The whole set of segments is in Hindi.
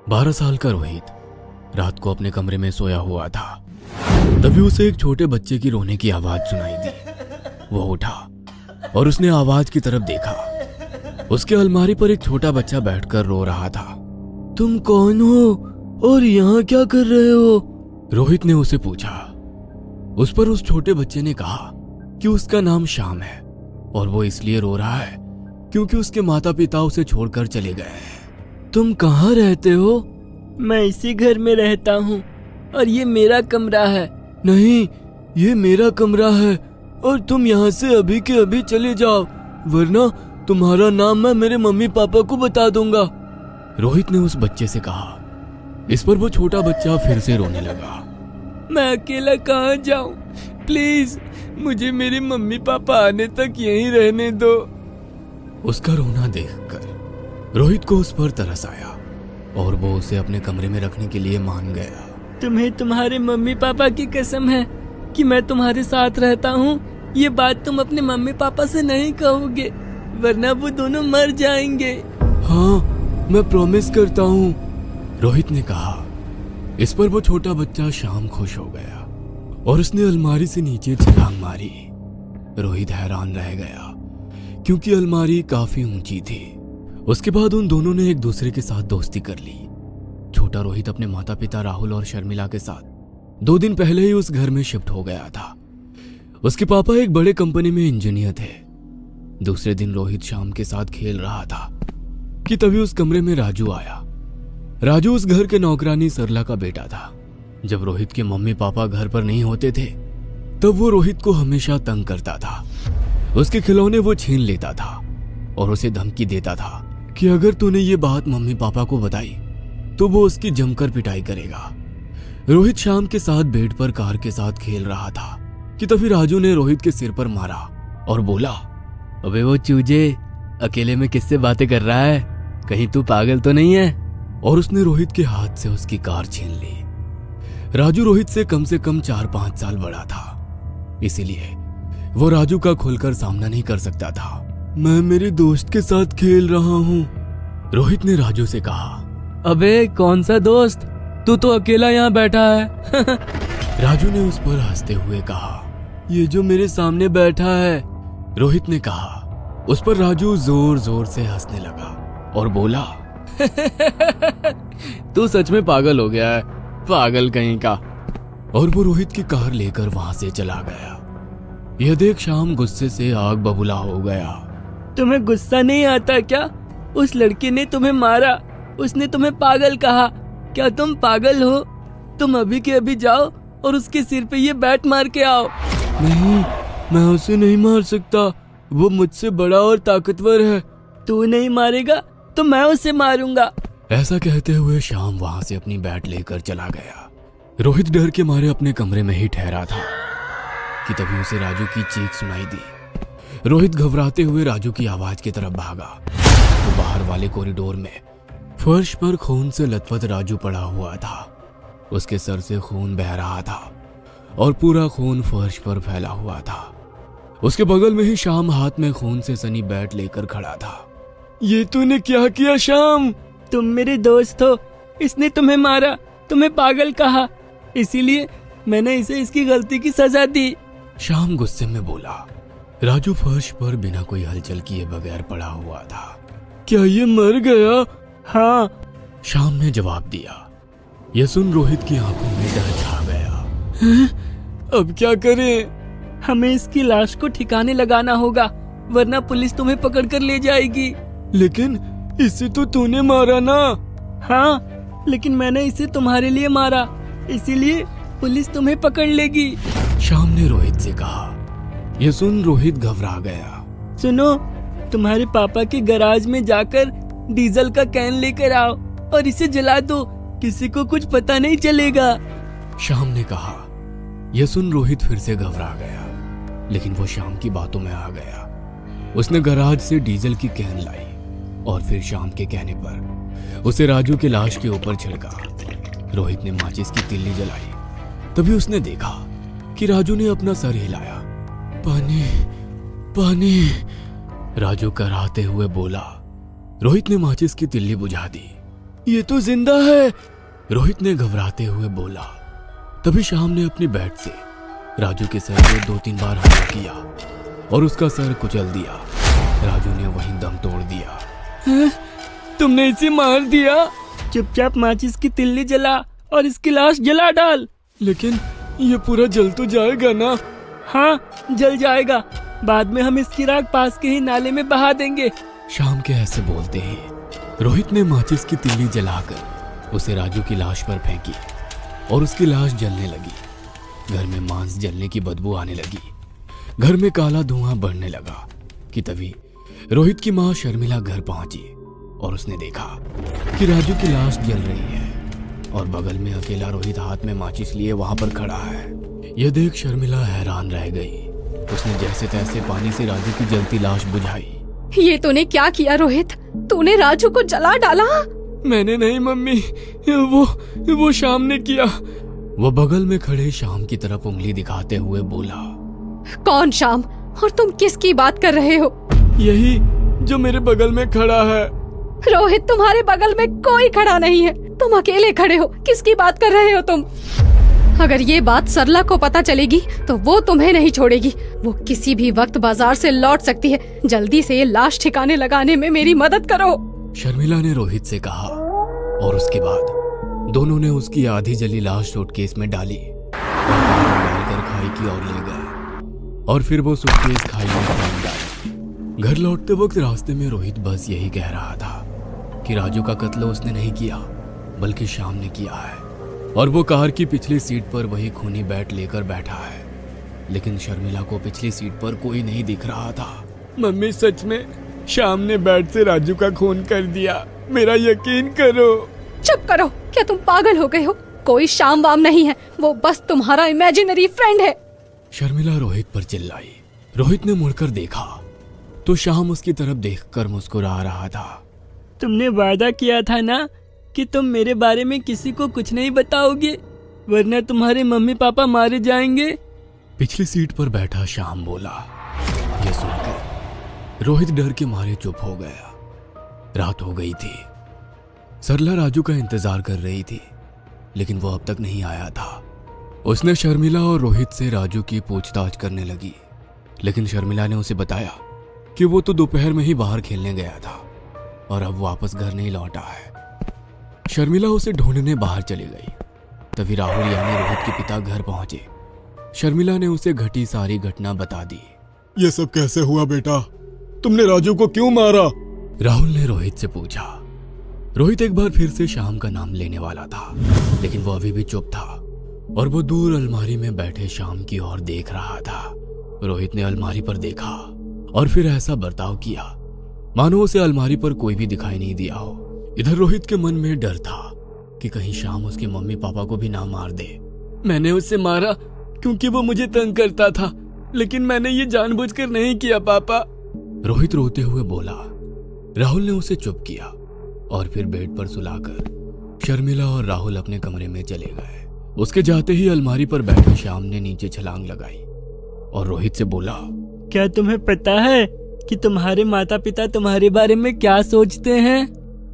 12 साल का रोहित रात को अपने कमरे में सोया हुआ था। तभी उसे एक छोटे बच्चे की रोने की आवाज सुनाई दी। वो उठा और उसने आवाज की तरफ देखा। उसके अलमारी पर एक छोटा बच्चा बैठकर रो रहा था। तुम कौन हो और यहाँ क्या कर रहे हो? रोहित ने उसे पूछा। उस पर उस छोटे बच्चे ने कहा कि उसका नाम श्याम है और वो इसलिए रो रहा है क्योंकि उसके माता पिता उसे छोड़कर चले गए हैं। तुम कहाँ रहते हो? मैं इसी घर में रहता हूँ और ये मेरा कमरा है। नहीं, ये मेरा कमरा है और तुम यहाँ से अभी के अभी चले जाओ, वरना तुम्हारा नाम मैं मेरे मम्मी पापा को बता दूंगा। रोहित ने उस बच्चे से कहा। इस पर वो छोटा बच्चा फिर से रोने लगा। मैं अकेला कहाँ जाऊँ? प्लीज मुझे मेरे मम्मी पापा आने तक यहीं रहने दो। उसका रोना देखकर रोहित को उस पर तरस आया और वो उसे अपने कमरे में रखने के लिए मान गया। तुम्हें तुम्हारे मम्मी पापा की कसम है कि मैं तुम्हारे साथ रहता हूँ। ये बात तुम अपने मम्मी पापा से नहीं कहोगे, वरना वो दोनों मर जाएंगे। हाँ, मैं प्रॉमिस करता हूँ, रोहित ने कहा। इस पर वो छोटा बच्चा श्याम खुश हो गया और उसने अलमारी से नीचे छलांग मारी। रोहित हैरान रह गया क्योंकि अलमारी काफी ऊंची थी। उसके बाद उन दोनों ने एक दूसरे के साथ दोस्ती कर ली। छोटा रोहित अपने माता पिता राहुल और शर्मिला के साथ 2 दिन पहले ही उस घर में शिफ्ट हो गया था। उसके पापा एक बड़े कंपनी में इंजीनियर थे। दूसरे दिन रोहित शाम के साथ खेल रहा था कि तभी उस कमरे में राजू आया। राजू उस घर के नौकरानी सरला का बेटा था। जब रोहित के मम्मी पापा घर पर नहीं होते थे तब वो रोहित को हमेशा तंग करता था। उसके खिलौने वो छीन लेता था और उसे धमकी देता था कि अगर तूने ये बात मम्मी पापा को बताई तो वो उसकी जमकर पिटाई करेगा। रोहित शाम के साथ बेड पर कार के साथ खेल रहा था कि तभी राजू ने रोहित के सिर पर मारा और बोला, अबे वो चूजे, अकेले में किससे बातें कर रहा है? कहीं तू पागल तो नहीं है? और उसने रोहित के हाथ से उसकी कार छीन ली। राजू रोहित से कम 4-5 साल बड़ा था, इसीलिए वो राजू का खुलकर सामना नहीं कर सकता था। मैं मेरे दोस्त के साथ खेल रहा हूँ, रोहित ने राजू से कहा। अबे कौन सा दोस्त? तू तो अकेला यहाँ बैठा है। राजू ने उस पर हंसते हुए कहा। ये जो मेरे सामने बैठा है, रोहित ने कहा। उस पर राजू जोर जोर से हंसने लगा और बोला, तू सच में पागल हो गया है, पागल कहीं का। और वो रोहित की कार लेकर वहां से चला गया। यह देख शाम गुस्से से आग बबूला हो गया। तुम्हें गुस्सा नहीं आता क्या? उस लड़के ने तुम्हें मारा, उसने तुम्हें पागल कहा। क्या तुम पागल हो? तुम अभी के अभी जाओ और उसके सिर पे ये बैट मार के आओ। नहीं, मैं उसे नहीं मार सकता, वो मुझसे बड़ा और ताकतवर है। तू नहीं मारेगा तो मैं उसे मारूंगा। ऐसा कहते हुए शाम वहां से अपनी बैट लेकर चला गया। रोहित डर के मारे अपने कमरे में ही ठहरा था कि तभी उसे राजू की चीख सुनाई दी। रोहित घबराते हुए राजू की आवाज की तरफ भागा। तो बाहर वाले कॉरिडोर में फर्श पर खून से लथपथ राजू पड़ा हुआ था। उसके सर से खून बह रहा था और पूरा खून फर्श पर फैला हुआ था। उसके बगल में ही शाम हाथ में खून से सनी बैट लेकर खड़ा था। ये तूने क्या किया शाम? तुम मेरे दोस्त हो, इसने तुम्हें मारा, तुम्हें पागल कहा, इसीलिए मैंने इसे इसकी गलती की सजा दी। शाम गुस्से में बोला। राजू फर्श पर बिना कोई हलचल किए बगैर पड़ा हुआ था। क्या ये मर गया? हाँ, शाम ने जवाब दिया। यह सुन रोहित की आंखों में डर छा गया। अब क्या करें? हमें इसकी लाश को ठिकाने लगाना होगा, वरना पुलिस तुम्हें पकड़ कर ले जाएगी। लेकिन इसे तो तूने मारा ना। हाँ, लेकिन मैंने इसे तुम्हारे लिए मारा, इसीलिए पुलिस तुम्हें पकड़ लेगी। शाम ने रोहित से कहा। यह सुन रोहित घबरा गया। सुनो, तुम्हारे पापा के गैराज में जाकर डीजल का कैन लेकर आओ और इसे जला दो, किसी को कुछ पता नहीं चलेगा। शाम ने कहा। यह सुन रोहित फिर से घबरा गया, लेकिन वो शाम की बातों में आ गया। उसने गैराज से डीजल की कैन लाई और फिर शाम के कहने पर उसे राजू की लाश के ऊपर छिड़का। रोहित ने माचिस की तिल्ली जलाई। तभी उसने देखा कि राजू ने अपना सर हिलाया। पानी, पानी, राजू कराहते हुए बोला। रोहित ने माचिस की तिल्ली बुझा दी ये तो जिंदा है, रोहित ने घबराते हुए बोला। तभी शाम ने अपनी बैट से राजू के सर पे 2-3 बार हमला किया और उसका सर कुचल दिया। राजू ने वहीं दम तोड़ दिया। हैं? तुमने इसे मार दिया? चुपचाप माचिस की तिल्ली जला और इसकी लाश जला डाल। लेकिन ये पूरा जल तो जाएगा ना? हाँ, जल जाएगा। बाद में हम इसकी राख पास के ही नाले में बहा देंगे। शाम के ऐसे बोलते ही रोहित ने माचिस की तिल्ली जलाकर उसे राजू की लाश पर फेंकी और उसकी लाश जलने लगी। घर में मांस जलने की बदबू आने लगी। घर में काला धुआं बढ़ने लगा कि तभी रोहित की माँ शर्मिला घर पहुंची और उसने देखा कि राजू की लाश जल रही है और बगल में अकेला रोहित हाथ में माचिस लिए वहां पर खड़ा है। यह देख शर्मिला हैरान रह गई। उसने जैसे तैसे पानी से राजू की जलती लाश बुझाई। ये तूने क्या किया रोहित? तूने राजू को जला डाला? मैंने नहीं मम्मी, वो शाम ने किया। वो बगल में खड़े शाम की तरफ उंगली दिखाते हुए बोला। कौन शाम? और तुम किसकी बात कर रहे हो? यही जो मेरे बगल में खड़ा है। रोहित, तुम्हारे बगल में कोई खड़ा नहीं है, तुम अकेले खड़े हो। किसकी बात कर रहे हो तुम? अगर ये बात सरला को पता चलेगी तो वो तुम्हें नहीं छोड़ेगी। वो किसी भी वक्त बाजार से लौट सकती है। जल्दी से ये लाश ठिकाने लगाने में मेरी मदद करो। शर्मिला ने रोहित से कहा और उसके बाद दोनों ने उसकी आधी जली लाश सूटकेस में डाली और डालकर खाई की ओर ले गए और फिर वो सूटकेस खाई में फेंक डाली। घर लौटते वक्त रास्ते में रोहित बस यही कह रहा था कि राजू का कत्ल उसने नहीं किया बल्कि शाम ने किया है और वो कार की पिछली सीट पर वही खूनी बैट लेकर बैठा है। लेकिन शर्मिला को पिछली सीट पर कोई नहीं दिख रहा था। मम्मी, सच में शाम ने बैट से राजू का खून कर दिया, मेरा यकीन करो। चुप करो, क्या तुम पागल हो गए हो? कोई शाम वाम नहीं है, वो बस तुम्हारा इमेजिनरी फ्रेंड है। शर्मिला रोहित पर चिल्लाई। रोहित ने मुड़कर देखा तो शाम उसकी तरफ देखकर मुस्कुरा रहा था। तुमने वादा किया था ना कि तुम मेरे बारे में किसी को कुछ नहीं बताओगे, वरना तुम्हारे मम्मी पापा मारे जाएंगे। पिछली सीट पर बैठा श्याम बोला। ये सुनकर रोहित डर के मारे चुप हो गया। रात हो गई थी। सरला राजू का इंतजार कर रही थी लेकिन वो अब तक नहीं आया था। उसने शर्मिला और रोहित से राजू की पूछताछ करने लगी लेकिन शर्मिला ने उसे बताया कि वो तो दोपहर में ही बाहर खेलने गया था और अब वापस घर नहीं लौटा है। शर्मिला उसे ढूंढने बाहर चली गई। तभी राहुल यानी रोहित के पिता घर पहुंचे। शर्मिला ने उसे घटी सारी घटना बता दी। ये सब कैसे हुआ बेटा? तुमने राजू को क्यों मारा? राहुल ने रोहित से पूछा। रोहित एक बार फिर से शाम का नाम लेने वाला था लेकिन वो अभी भी चुप था और वो दूर अलमारी में बैठे शाम की ओर देख रहा था। रोहित ने अलमारी पर देखा और फिर ऐसा बर्ताव किया मानो उसे अलमारी पर कोई भी दिखाई नहीं दिया हो। इधर रोहित के मन में डर था कि कहीं शाम उसके मम्मी पापा को भी ना मार दे। मैंने उसे मारा क्योंकि वो मुझे तंग करता था, लेकिन मैंने ये जानबूझकर नहीं किया पापा। रोहित रोते हुए बोला। राहुल ने उसे चुप किया और फिर बेड पर सुलाकर शर्मिला और राहुल अपने कमरे में चले गए। उसके जाते ही अलमारी पर बैठे श्याम ने नीचे छलांग लगाई और रोहित से बोला। क्या तुम्हें पता है कि तुम्हारे माता पिता तुम्हारे बारे में क्या सोचते हैं?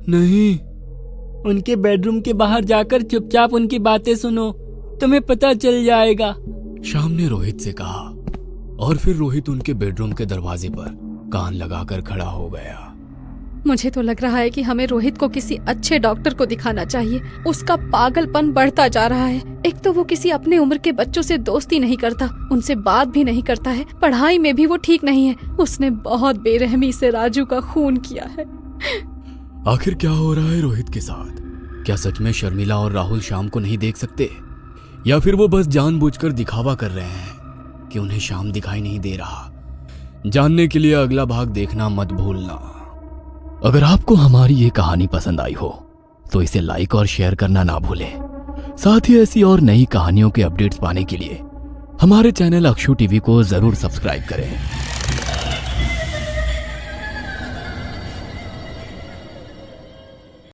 नहीं। उनके बेडरूम के बाहर जाकर चुपचाप उनकी बातें सुनो, तुम्हें पता चल जाएगा। श्याम ने रोहित से कहा और फिर रोहित उनके बेडरूम के दरवाजे पर कान लगाकर खड़ा हो गया। मुझे तो लग रहा है कि हमें रोहित को किसी अच्छे डॉक्टर को दिखाना चाहिए। उसका पागलपन बढ़ता जा रहा है। एक तो वो किसी अपने उम्र के बच्चों से दोस्ती नहीं करता, उनसे बात भी नहीं करता है, पढ़ाई में भी वो ठीक नहीं है। उसने बहुत बेरहमी से राजू का खून किया है। आखिर क्या हो रहा है रोहित के साथ? क्या सच में शर्मिला और राहुल शाम को नहीं देख सकते या फिर वो बस जानबूझकर दिखावा कर रहे हैं कि उन्हें शाम दिखाई नहीं दे रहा? जानने के लिए अगला भाग देखना मत भूलना। अगर आपको हमारी ये कहानी पसंद आई हो तो इसे लाइक और शेयर करना ना भूलें। साथ ही ऐसी और नई कहानियों के अपडेट्स पाने के लिए हमारे चैनल अक्षु टीवी को जरूर सब्सक्राइब करें।